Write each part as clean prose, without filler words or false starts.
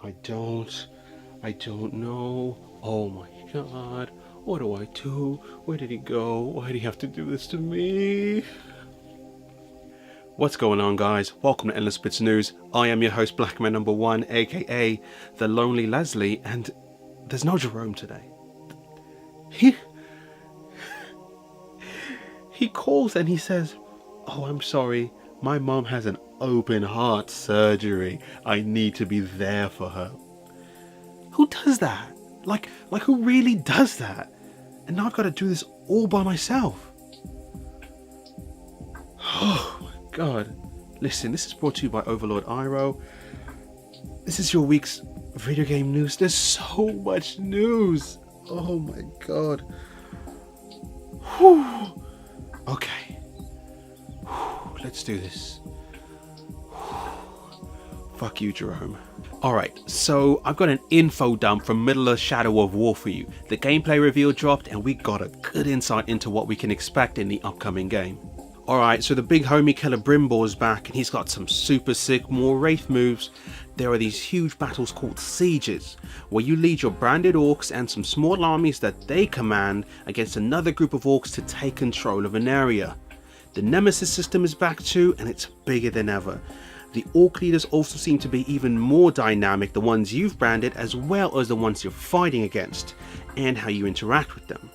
I don't know. Oh my god. What do I do? Where did he go? Why did he have to do this to me? What's going on, guys? Welcome to Endless Bits News. I am your host, Blackman number 1, aka the Lonely Leslie, and there's no Jerome today. He calls and he says, "Oh, I'm sorry. My mom has an open heart surgery. I need to be there for her." Who does that? Like who really does that? And now I've got to do this all by myself. Oh my god. Listen, this is brought to you by Overlord Iro. This is your week's video game news. There's so much news. Oh my god. Whew. Okay. Whew. Let's do this. Whew. Fuck you, Jerome. Alright, so I've got an info dump from Middle Earth Shadow of War for you. The gameplay reveal dropped and we got a good insight into what we can expect in the upcoming game. Alright, so the big homie killer Brimbor's back and he's got some super sick more Wraith moves. There are these huge battles called sieges, where you lead your branded orcs and some small armies that they command against another group of orcs to take control of an area. The Nemesis system is back too and it's bigger than ever. The orc leaders also seem to be even more dynamic, the ones you've branded as well as the ones you're fighting against, and how you interact with them.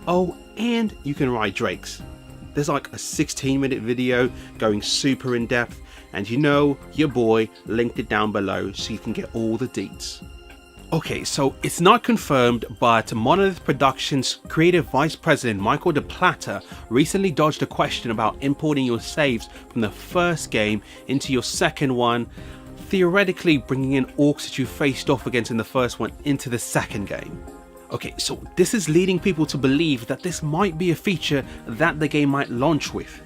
Oh, and you can ride drakes. There's like a 16-minute video going super in depth, and you know your boy linked it down below so you can get all the deets. Okay, so it's not confirmed, but Monolith Productions creative vice president Michael DePlata recently dodged a question about importing your saves from the first game into your second one, theoretically bringing in orcs that you faced off against in the first one into the second game. Okay, so this is leading people to believe that this might be a feature that the game might launch with.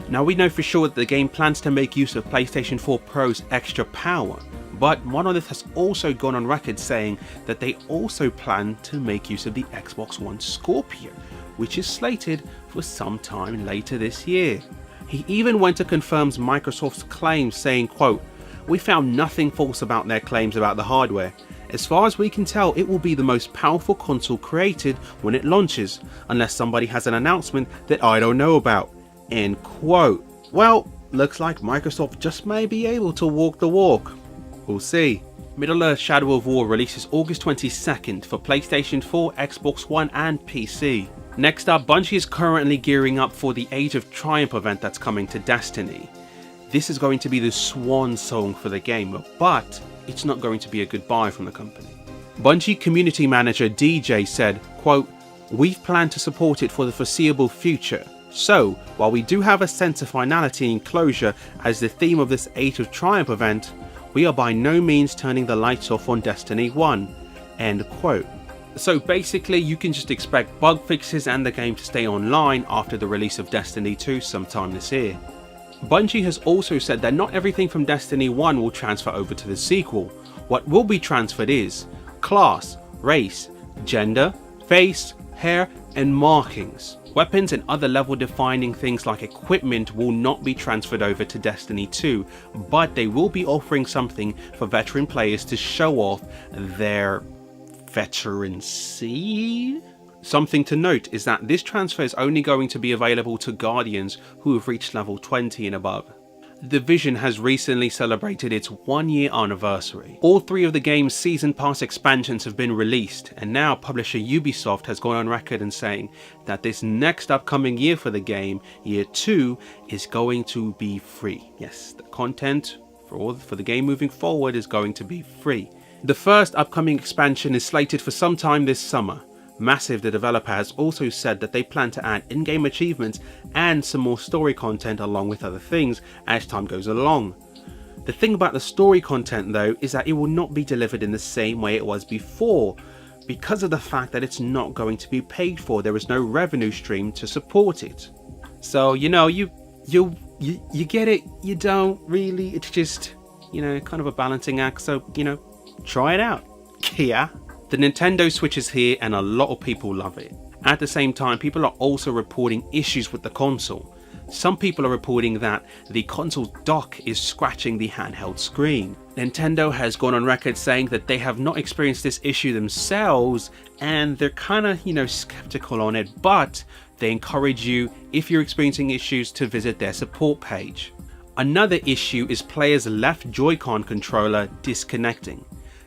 Now we know for sure that the game plans to make use of PlayStation 4 Pro's extra power, but Monolith has also gone on record saying that they also plan to make use of the Xbox One Scorpio, which is slated for some time later this year. He even went to confirm Microsoft's claims, saying, quote, "We found nothing false about their claims about the hardware. As far as we can tell, it will be the most powerful console created when it launches, unless somebody has an announcement that I don't know about." End quote. Well, looks like Microsoft just may be able to walk the walk. We'll see. Middle Earth Shadow of War releases August 22nd for PlayStation 4, Xbox One and PC. Next up, Bungie is currently gearing up for the Age of Triumph event that's coming to Destiny. This is going to be the swan song for the game, but it's not going to be a goodbye from the company. Bungie community manager DJ said, quote, "We've planned to support it for the foreseeable future. So, while we do have a sense of finality and closure as the theme of this Age of Triumph event, we are by no means turning the lights off on Destiny 1. End quote. So basically you can just expect bug fixes and the game to stay online after the release of Destiny 2 sometime this year. Bungie has also said that not everything from Destiny 1 will transfer over to the sequel. What will be transferred is class, race, gender, face, hair and markings. Weapons and other level defining things like equipment will not be transferred over to Destiny 2, but they will be offering something for veteran players to show off their veterancy. Something to note is that this transfer is only going to be available to Guardians who have reached level 20 and above. The Division has recently celebrated its 1-year anniversary. All 3 of the game's Season Pass expansions have been released, and now publisher Ubisoft has gone on record in saying that this next upcoming year for the game, Year 2, is going to be free. Yes, the content for the game moving forward is going to be free. The first upcoming expansion is slated for some time this summer. Massive, the developer, has also said that they plan to add in-game achievements and some more story content along with other things as time goes along. The thing about the story content though is that it will not be delivered in the same way it was before, because of the fact that it's not going to be paid for. There is no revenue stream to support it. So you know, you get it, you don't really, it's just, you know, kind of a balancing act, so you know, try it out. Yeah. The Nintendo Switch is here and a lot of people love it. At the same time, people are also reporting issues with the console. Some people are reporting that the console's dock is scratching the handheld screen. Nintendo has gone on record saying that they have not experienced this issue themselves, and they're kind of, skeptical on it, but they encourage you, if you're experiencing issues, to visit their support page. Another issue is players' left Joy-Con controller disconnecting.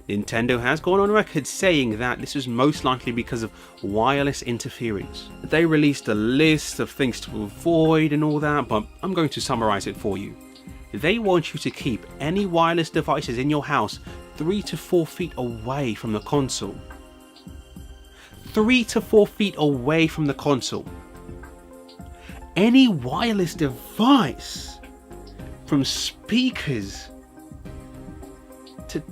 Nintendo has gone on record saying that this is most likely because of wireless interference. They released a list of things to avoid and all that, but I'm going to summarize it for you. They want you to keep any wireless devices in your house 3 to 4 feet away from the console. 3 to 4 feet away from the console. Any wireless device, from speakers to...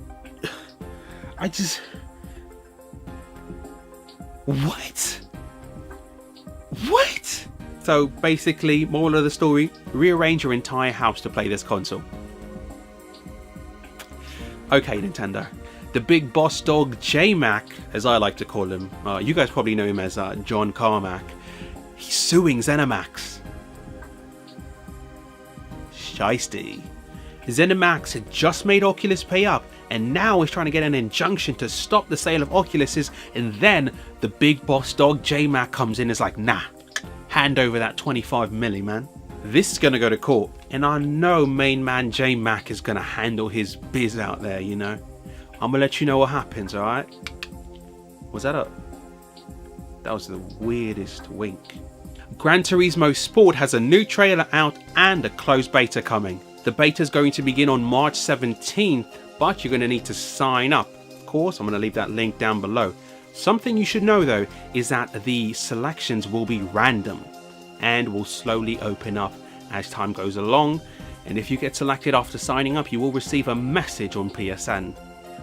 What? So basically, moral of the story, rearrange your entire house to play this console. Okay, Nintendo. The big boss dog J-Mac, as I like to call him, you guys probably know him as John Carmack, he's suing ZeniMax. Shiesty. ZeniMax had just made Oculus pay up, and now is trying to get an injunction to stop the sale of Oculuses, and then the big boss dog J-Mac comes in and is like, nah, hand over that 25 milli, man. This is gonna go to court, and I know main man J-Mac is gonna handle his biz out there, I'm gonna let you know what happens, alright? Was that that was the weirdest wink. Gran Turismo Sport has a new trailer out and a closed beta coming. The beta is going to begin on March 17th, but you're going to need to sign up. Of course, I'm going to leave that link down below. Something you should know though is that the selections will be random and will slowly open up as time goes along, and if you get selected after signing up, you will receive a message on PSN.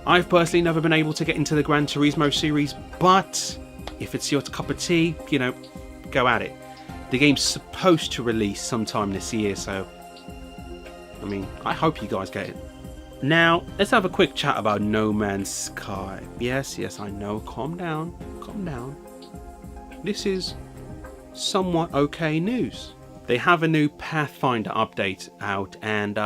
I've personally never been able to get into the Gran Turismo series, but if it's your cup of tea, go at it. The game's supposed to release sometime this year, so I hope you guys get it. Now, let's have a quick chat about No Man's Sky. Yes, I know, calm down. This is somewhat okay news. They have a new Pathfinder update out, and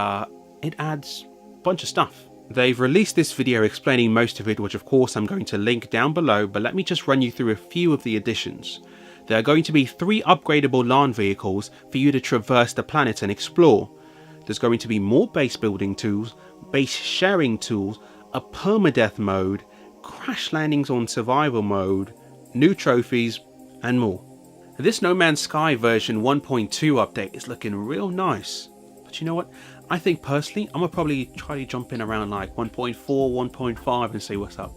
it adds a bunch of stuff. They've released this video explaining most of it, which of course I'm going to link down below, but let me just run you through a few of the additions. There are going to be 3 upgradable land vehicles for you to traverse the planet and explore. There's going to be more base building tools, base sharing tools, a permadeath mode, crash landings on survival mode, new trophies, and more. This No Man's Sky version 1.2 update is looking real nice. But you know what? I think personally, I'm going to probably try to jump in around like 1.4, 1.5 and see what's up.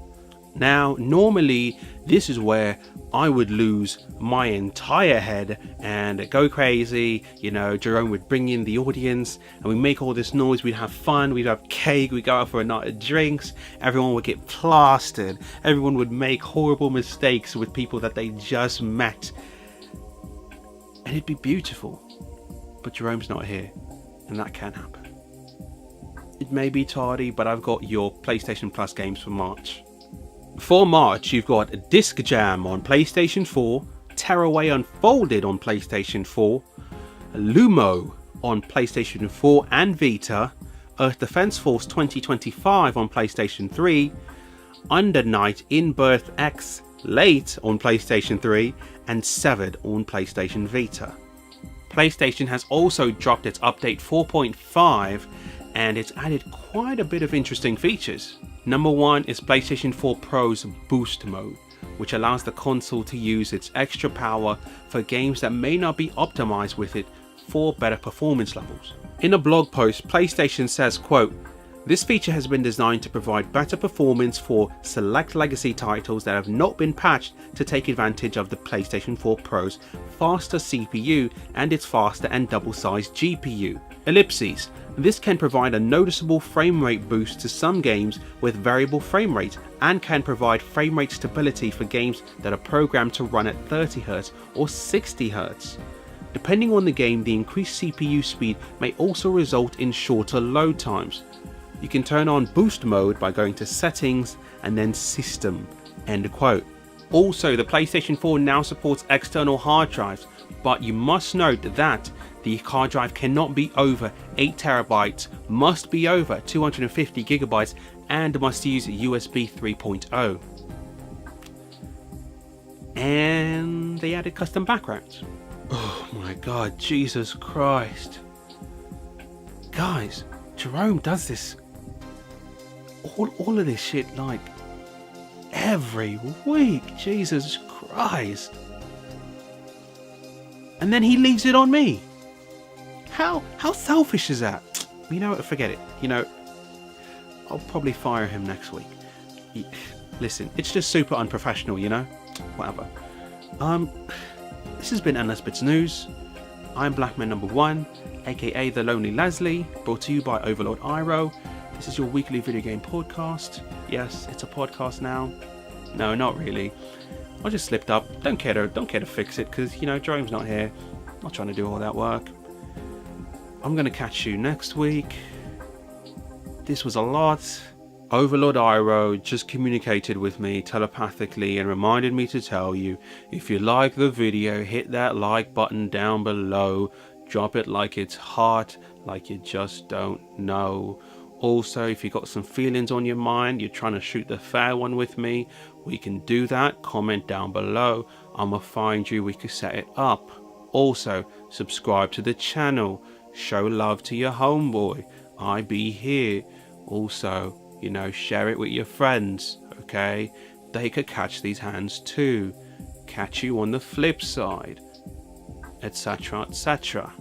Now, normally, this is where I would lose my entire head and go crazy. Jerome would bring in the audience and we make all this noise, we'd have fun, we'd have cake, we'd go out for a night of drinks, everyone would get plastered, everyone would make horrible mistakes with people that they just met. And it'd be beautiful. But Jerome's not here, and that can happen. It may be tardy, but I've got your PlayStation Plus games for March. For March, you've got Disc Jam on PlayStation 4, Tearaway Unfolded on PlayStation 4, Lumo on PlayStation 4 and Vita, Earth Defense Force 2025 on PlayStation 3, Under Night In Birth X Late on PlayStation 3, and Severed on PlayStation Vita. PlayStation has also dropped its update 4.5, and it's added quite a bit of interesting features. Number 1 is PlayStation 4 Pro's Boost Mode, which allows the console to use its extra power for games that may not be optimized with it for better performance levels. In a blog post, PlayStation says, quote, "This feature has been designed to provide better performance for select legacy titles that have not been patched to take advantage of the PlayStation 4 Pro's faster CPU and its faster and double-sized GPU. Ellipses. This can provide a noticeable frame rate boost to some games with variable frame rate and can provide frame rate stability for games that are programmed to run at 30Hz or 60Hz. Depending on the game, the increased CPU speed may also result in shorter load times. You can turn on boost mode by going to settings and then system." End quote. Also, the PlayStation 4 now supports external hard drives, but you must note that The hard drive cannot be over 8 terabytes, must be over 250 gigabytes, and must use USB 3.0. And they added custom backgrounds. Oh my god, Jesus Christ. Guys, Jerome does this, all of this shit, like, every week. Jesus Christ. And then he leaves it on me. How selfish is that? You know what, forget it. You know, I'll probably fire him next week. Listen, it's just super unprofessional, you know? Whatever. This has been Endless Bits News. I'm Blackman number 1, aka The Lonely Leslie, brought to you by Overlord Iro. This is your weekly video game podcast. Yes, it's a podcast now. No, not really. I just slipped up. Don't care to fix it, because, you know, Jerome's not here. I'm not trying to do all that work. I'm gonna catch you next week. This was a lot. Overlord Iro just communicated with me telepathically and reminded me to tell you, if you like the video, hit that like button down below. Drop it like it's hot, like you just don't know. Also, if you got some feelings on your mind, you're trying to shoot the fair one with me, we can do that. Comment down below. I'ma find you, we can set it up. Also, subscribe to the channel. Show love to your homeboy. I be here. Also, you know, share it with your friends, okay? They could catch these hands too. Catch you on the flip side, etc, etc.